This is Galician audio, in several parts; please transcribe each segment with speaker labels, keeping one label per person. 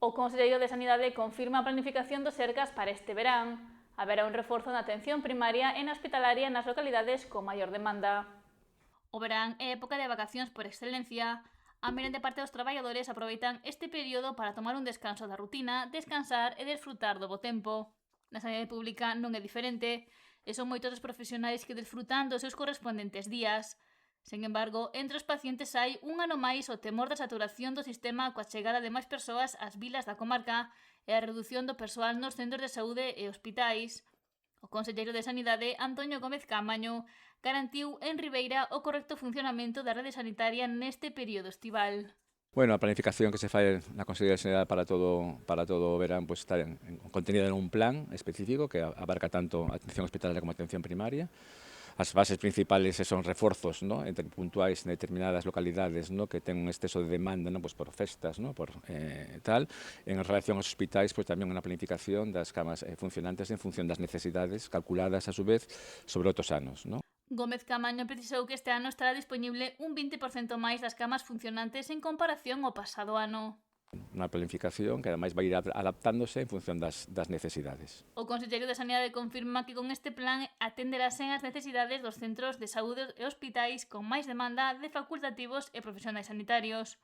Speaker 1: O Conselleiro de Sanidade confirma a planificación dos Sergas para este verán. Haberá un reforzo na atención primaria e na hospitalaria nas localidades con maior demanda. O verán é época de vacacións por excelencia. A merende parte dos traballadores aproveitan este período para tomar un descanso da rutina, descansar e desfrutar do bo tempo. Na sanidade pública non é diferente, e son moitos os profesionais que desfrutan dos seus correspondentes días. Sen embargo, entre os pacientes hai un ano máis o temor da saturación do sistema coa chegada de máis persoas ás vilas da comarca e a redución do persoal nos centros de saúde e hospitais. O conselleiro de Sanidade, Antonio Gómez Caamaño, garantiu en Ribeira o correcto funcionamento da rede sanitaria neste período estival.
Speaker 2: Bueno, a planificación que se fai na Consellería de Sanidade para todo o verán está contenida en un plan específico que abarca tanto a atención hospitalaria como a atención primaria. As bases principales son reforzos, ¿no?, puntuais en determinadas localidades, ¿no?, que ten un exceso de demanda, ¿no?, pues por festas, ¿no?, por tal. En relación aos hospitais, pues tamén unha planificación das camas funcionantes en función das necesidades calculadas a su vez sobre outros anos, ¿no?
Speaker 1: Gómez Caamaño precisou que este ano estará disponible un 20% máis das camas funcionantes en comparación ao pasado ano.
Speaker 2: Unha planificación que ademais vai ir adaptándose en función das necesidades.
Speaker 1: O Conselleiro de Sanidade confirma que con este plan atenderase as necesidades dos centros de saúde e hospitais con máis demanda de facultativos e profesionais sanitarios.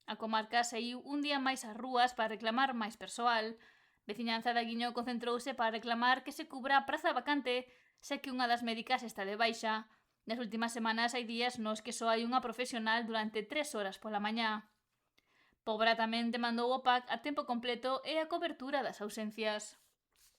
Speaker 1: A comarca saiu un día máis ás rúas para reclamar máis persoal. Veciñanza de Aguiño concentrouse para reclamar que se cubra a praza vacante, xa que unha das médicas está de baixa. Nas últimas semanas hai días nos que só hai unha profesional durante 3 horas pola mañá. Pobra tamén demandou o PAC a tempo completo e a cobertura das ausencias.